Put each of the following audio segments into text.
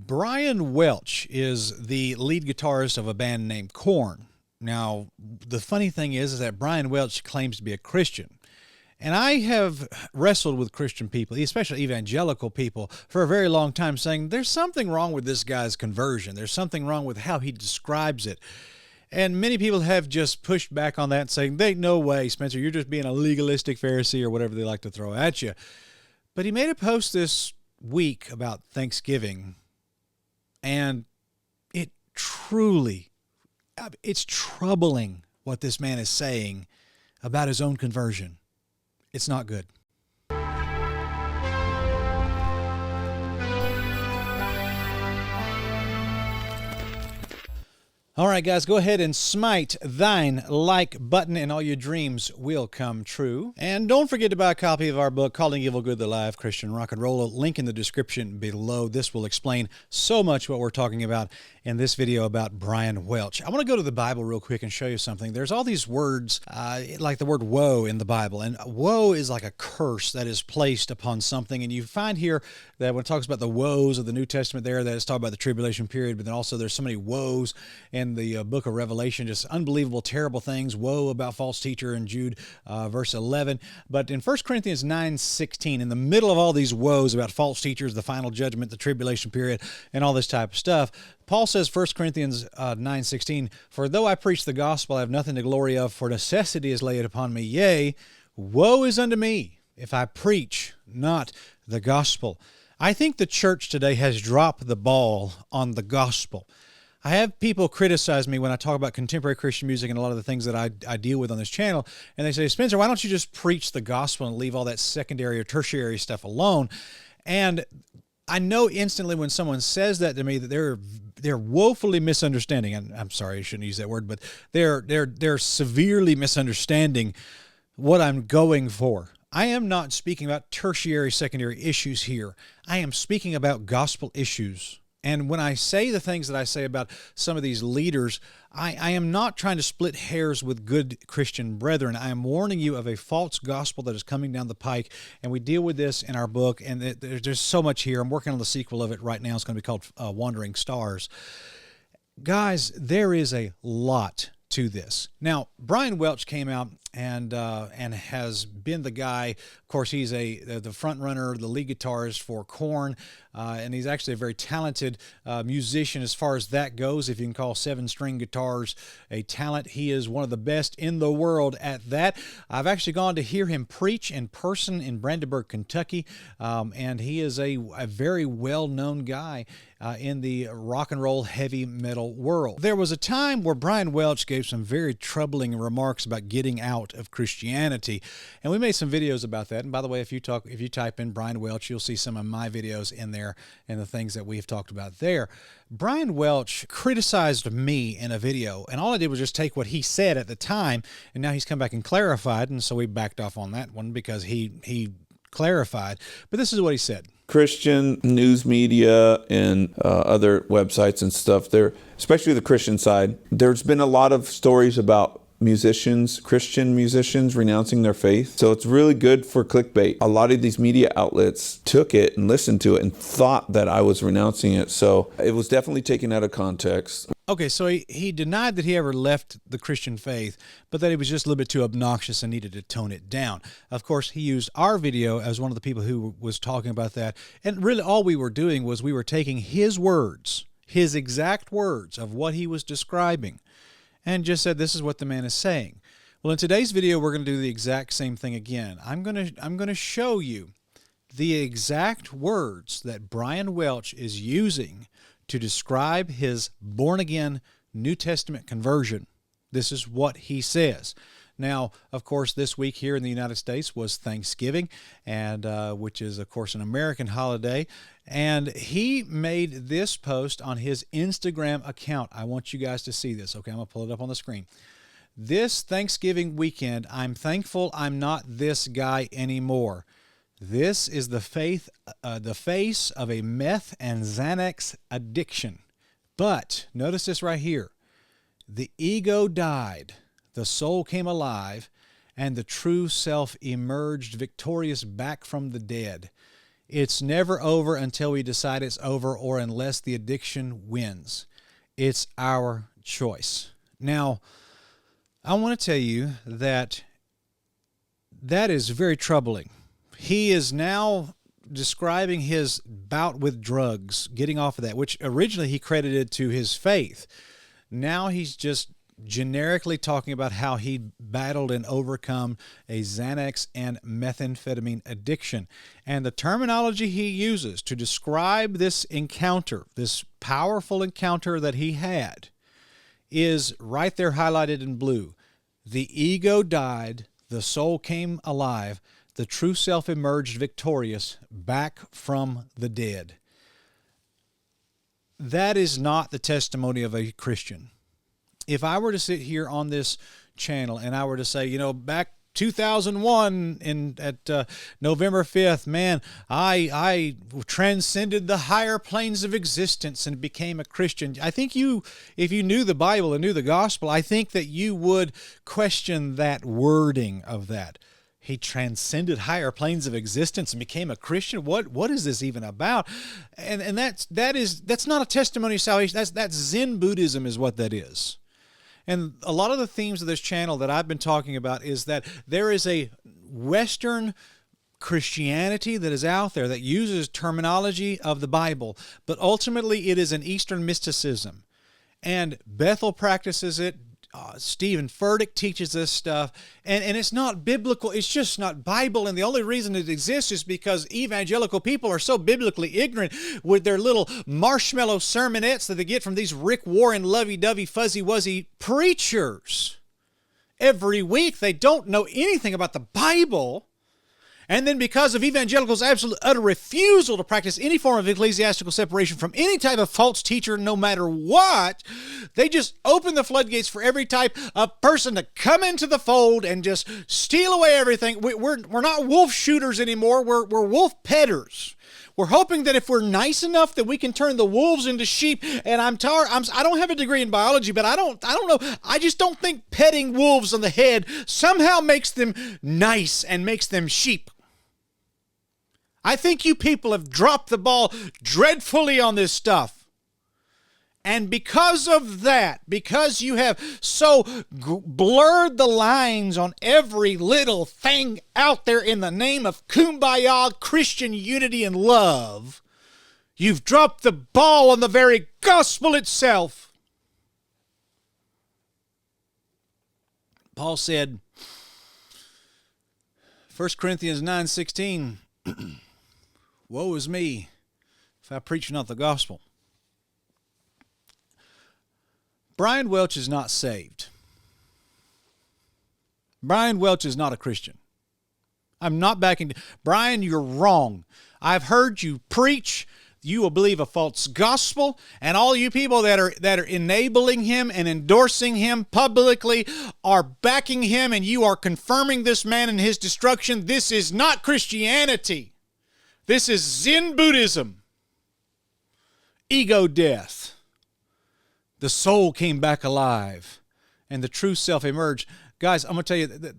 Brian Welch is the lead guitarist of a band named Korn. Now, the funny thing is that Brian Welch claims to be a Christian. And I have wrestled with Christian people, especially evangelical people, for a very long time, saying there's something wrong with this guy's conversion. There's something wrong with how he describes it. And many people have just pushed back on that, saying, "Ain't no way, Spencer, you're just being a legalistic Pharisee," or whatever they like to throw at you. But he made a post this week about Thanksgiving, and it's troubling what this man is saying about his own conversion. It's not good. All right, guys, go ahead and smite thine like button and all your dreams will come true. And don't forget to buy a copy of our book, Calling Evil Good, the Live Christian Rock and Roll. Link in the description below. This will explain so much what we're talking about in this video about Brian Welch. I want to go to the Bible real quick and show you something. There's all these words, like the word woe in the Bible. And woe is like a curse that is placed upon something. And you find here that when it talks about the woes of the New Testament there, that it's talking about the tribulation period, but then also there's so many woes in the book of Revelation, just unbelievable, terrible things. Woe about false teacher in Jude, verse 11. But in 1 Corinthians 9:16, in the middle of all these woes about false teachers, the final judgment, the tribulation period, and all this type of stuff, Paul says, 1 Corinthians 9:16, "For though I preach the gospel, I have nothing to glory of, for necessity is laid upon me. Yea, woe is unto me if I preach not the gospel." I think the church today has dropped the ball on the gospel. I have people criticize me when I talk about contemporary Christian music and a lot of the things that I deal with on this channel, and they say, "Spencer, why don't you just preach the gospel and leave all that secondary or tertiary stuff alone?" And I know instantly when someone says that to me that they're woefully misunderstanding, and I'm sorry, I shouldn't use that word, but they're severely misunderstanding what I'm going for. I am not speaking about tertiary, secondary issues here. I am speaking about gospel issues. And when I say the things that I say about some of these leaders, I am not trying to split hairs with good Christian brethren. I am warning you of a false gospel that is coming down the pike, and we deal with this in our book, and there's so much here. I'm working on the sequel of it right now. It's going to be called Wandering Stars. Guys, there is a lot to this. Now, Brian Welch came out and has been the guy. Of course, he's the front runner, the lead guitarist for Korn, and he's actually a very talented musician as far as that goes. If you can call 7-string guitars a talent, he is one of the best in the world at that. I've actually gone to hear him preach in person in Brandenburg, Kentucky, and he is a very well-known guy in the rock and roll heavy metal world. There was a time where Brian Welch gave some very troubling remarks about getting out of Christianity, and we made some videos about that. And by the way, if you type in Brian Welch, you'll see some of my videos in there and the things that we've talked about there. Brian Welch criticized me in a video, and all I did was just take what he said at the time, and now he's come back and clarified, and so we backed off on that one because he clarified. But this is what he said. Christian news media and other websites and stuff, especially the Christian side, there's been a lot of stories about Christian musicians renouncing their faith. So it's really good for clickbait. A lot of these media outlets took it and listened to it and thought that I was renouncing it. So it was definitely taken out of context. Okay, so he denied that he ever left the Christian faith, but that he was just a little bit too obnoxious and needed to tone it down. Of course, he used our video as one of the people who was talking about that. And really all we were doing was we were taking his words, his exact words of what he was describing, and just said, this is what the man is saying. Well, in today's video, we're going to do the exact same thing again. I'm going to show you the exact words that Brian Welch is using to describe his born-again New Testament conversion. This is what he says. Now, of course, this week here in the United States was Thanksgiving, and which is, of course, an American holiday. And he made this post on his Instagram account. I want you guys to see this. Okay, I'm going to pull it up on the screen. This Thanksgiving weekend, I'm thankful I'm not this guy anymore. This is the face of a meth and Xanax addiction. But notice this right here. The ego died, the soul came alive, and the true self emerged victorious back from the dead. It's never over until we decide it's over or unless the addiction wins. It's our choice. Now, I want to tell you that is very troubling. He is now describing his bout with drugs, getting off of that, which originally he credited to his faith. Now he's just generically talking about how he battled and overcome a Xanax and methamphetamine addiction. And the terminology he uses to describe this encounter, this powerful encounter that he had, is right there highlighted in blue. The ego died, the soul came alive, the true self emerged victorious back from the dead. That is not the testimony of a Christian. If I were to sit here on this channel and I were to say, back 2001 at November 5th, man, I transcended the higher planes of existence and became a Christian. I think if you knew the Bible and knew the gospel, I think that you would question that wording of that. He transcended higher planes of existence and became a Christian. What is this even about? And that's not a testimony of salvation. That's Zen Buddhism is what that is. And a lot of the themes of this channel that I've been talking about is that there is a Western Christianity that is out there that uses terminology of the Bible, but ultimately it is an Eastern mysticism. And Bethel practices it. Stephen Furtick teaches this stuff, and it's not biblical. It's just not Bible, and the only reason it exists is because evangelical people are so biblically ignorant with their little marshmallow sermonettes that they get from these Rick Warren lovey-dovey fuzzy-wuzzy preachers. Every week they don't know anything about the Bible. And then because of evangelicals' absolute utter refusal to practice any form of ecclesiastical separation from any type of false teacher, no matter what, they just open the floodgates for every type of person to come into the fold and just steal away everything. We're not wolf shooters anymore. We're wolf petters. We're hoping that if we're nice enough that we can turn the wolves into sheep. And I don't have a degree in biology, but I don't know. I just don't think petting wolves on the head somehow makes them nice and makes them sheep. I think you people have dropped the ball dreadfully on this stuff. And because of that, because you have so blurred the lines on every little thing out there in the name of kumbaya, Christian unity and love, you've dropped the ball on the very gospel itself. Paul said, 1 Corinthians 9:16, woe is me if I preach not the gospel. Brian Welch is not saved. Brian Welch is not a Christian. I'm not backing. Brian, you're wrong. I've heard you preach. You will believe a false gospel, and all you people that are enabling him and endorsing him publicly are backing him, and you are confirming this man in his destruction. This is not Christianity. This is Zen Buddhism. Ego death. The soul came back alive, and the true self emerged. Guys, I'm going to tell you that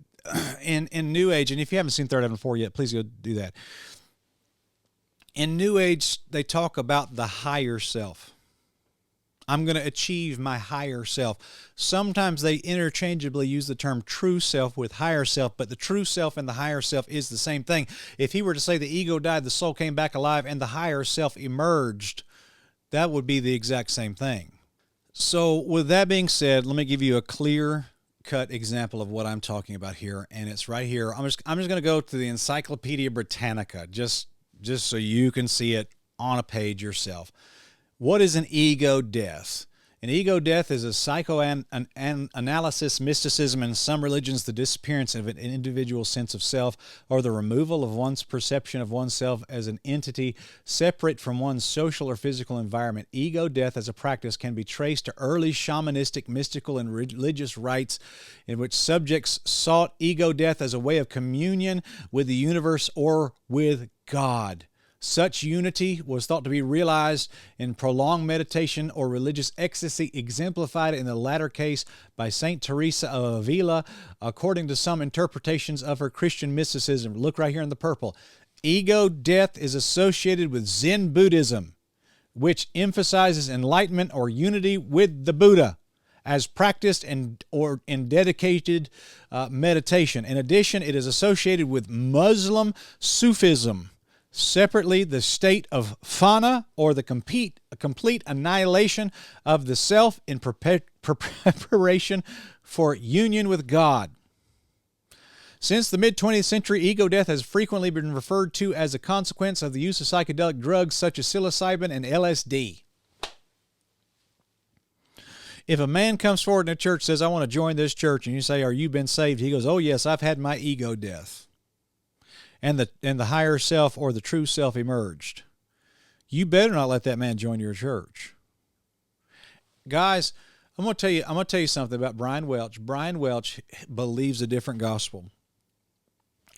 in New Age, and if you haven't seen Third Heaven 4 yet, please go do that. In New Age, they talk about the higher self. I'm going to achieve my higher self. Sometimes they interchangeably use the term true self with higher self, but the true self and the higher self is the same thing. If he were to say the ego died, the soul came back alive, and the higher self emerged, that would be the exact same thing. So with that being said, let me give you a clear-cut example of what I'm talking about here, and it's right here. I'm just going to go to the Encyclopedia Britannica, just so you can see it on a page yourself. What is an ego death? An ego death is a psychoanalysis, mysticism, and some religions, the disappearance of an individual sense of self or the removal of one's perception of oneself as an entity separate from one's social or physical environment. Ego death as a practice can be traced to early shamanistic, mystical, and religious rites in which subjects sought ego death as a way of communion with the universe or with God. Such unity was thought to be realized in prolonged meditation or religious ecstasy, exemplified in the latter case by Saint Teresa of Avila, according to some interpretations of her Christian mysticism. Look right here in the purple. Ego death is associated with Zen Buddhism, which emphasizes enlightenment or unity with the Buddha as practiced in dedicated meditation. In addition, it is associated with Muslim Sufism. Separately, the state of fana, or the complete annihilation of the self in preparation for union with God. Since the mid-20th century, ego death has frequently been referred to as a consequence of the use of psychedelic drugs such as psilocybin and LSD. If a man comes forward in a church and says, I want to join this church, and you say, are you been saved? He goes, oh yes, I've had my ego death. And the higher self or the true self emerged. You better not let that man join your church. Guys, I'm going to tell you something about Brian Welch. Brian Welch believes a different gospel.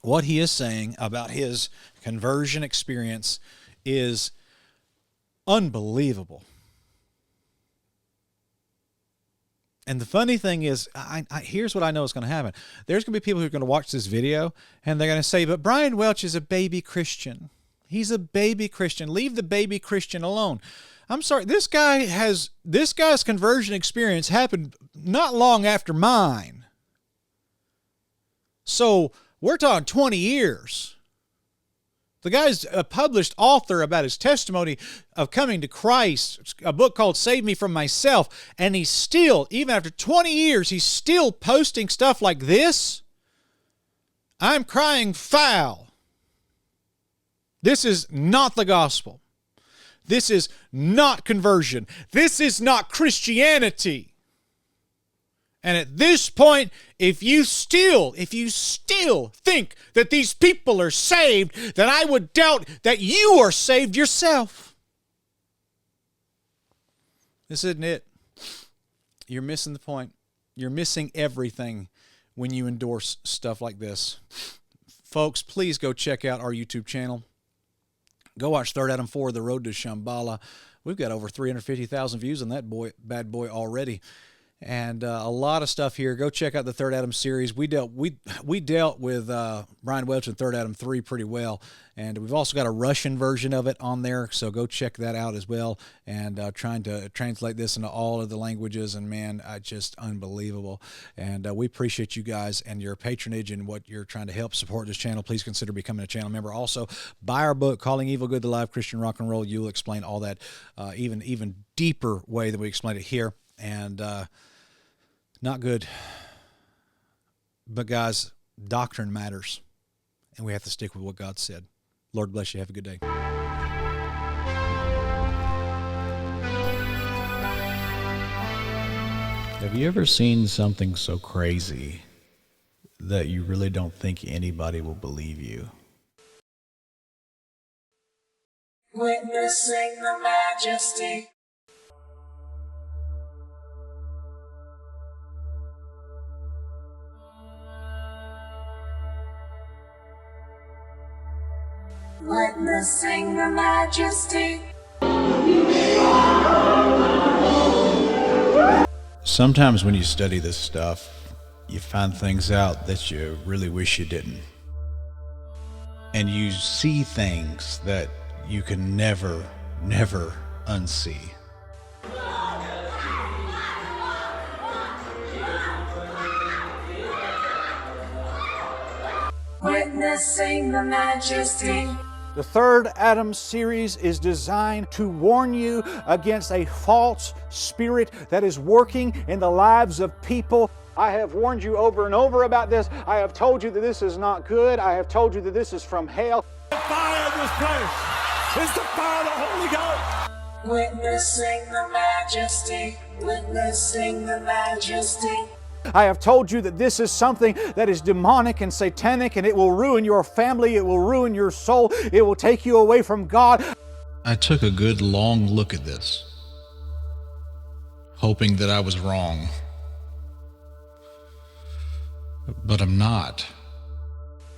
What he is saying about his conversion experience is unbelievable. And the funny thing is, here's what I know is going to happen. There's going to be people who are going to watch this video, and they're going to say, but Brian Welch is a baby Christian. He's a baby Christian. Leave the baby Christian alone. I'm sorry, this guy's conversion experience happened not long after mine. So we're talking 20 years. The guy's a published author about his testimony of coming to Christ, a book called Save Me From Myself, and he's still, even after 20 years, he's still posting stuff like this. I'm crying foul. This is not the gospel. This is not conversion. This is not Christianity. And at this point, if you still think that these people are saved, then I would doubt that you are saved yourself. This isn't it. You're missing the point. You're missing everything when you endorse stuff like this. Folks, please go check out our YouTube channel. Go watch Third Adam 4, The Road to Shambhala. We've got over 350,000 views on that bad boy already. And a lot of stuff here. Go check out the Third Adam series. We dealt with Brian Welch and Third Adam 3 pretty well. And we've also got a Russian version of it on there, so go check that out as well. And trying to translate this into all of the languages, and man, just unbelievable. And we appreciate you guys and your patronage and what you're trying to help support this channel. Please consider becoming a channel member. Also, buy our book, Calling Evil Good, the Live Christian Rock and Roll. You'll explain all that even deeper way than we explained it here. And not good. But guys, doctrine matters. And we have to stick with what God said. Lord bless you. Have a good day. Have you ever seen something so crazy that you really don't think anybody will believe you? Witnessing the majesty. Witnessing the majesty. Sometimes when you study this stuff, you find things out that you really wish you didn't. And you see things that you can never unsee. Witnessing the majesty. The Third Adam series is designed to warn you against a false spirit that is working in the lives of people. I have warned you over and over about this. I have told you that this is not good. I have told you that this is from hell. The fire of this place is the fire of the Holy Ghost. Witnessing the majesty. Witnessing the majesty. I have told you that this is something that is demonic and satanic, and it will ruin your family, it will ruin your soul, it will take you away from God. I took a good long look at this, hoping that I was wrong. But I'm not.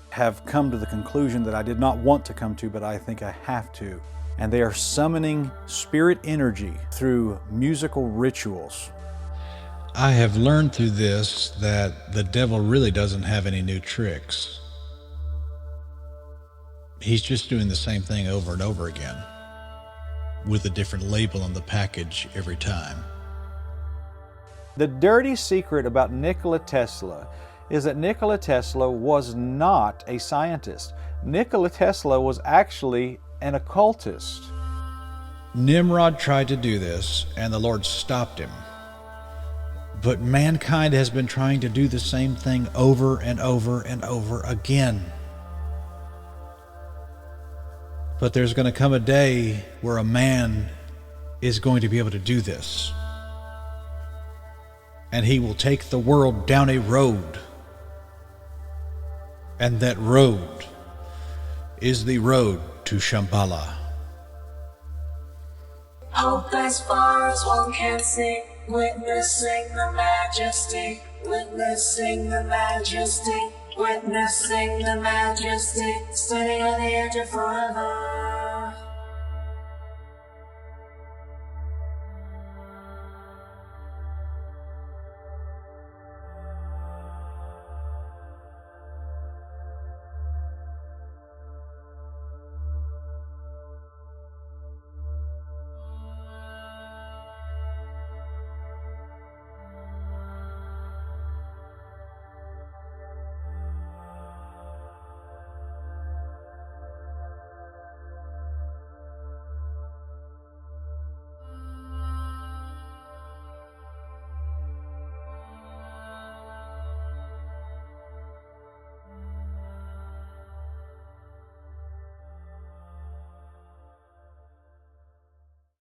Have come to the conclusion that I did not want to come to, but I think I have to. And they are summoning spirit energy through musical rituals. I have learned through this that the devil really doesn't have any new tricks. He's just doing the same thing over and over again with a different label on the package every time. The dirty secret about Nikola Tesla is that Nikola Tesla was not a scientist. Nikola Tesla was actually an occultist. Nimrod tried to do this, and the Lord stopped him. But mankind has been trying to do the same thing over and over and over again. But there's going to come a day where a man is going to be able to do this. And he will take the world down a road. And that road is the road to Shambhala. Hope as far as one can see, witnessing the majesty, witnessing the majesty, witnessing the majesty, standing on the edge of forever.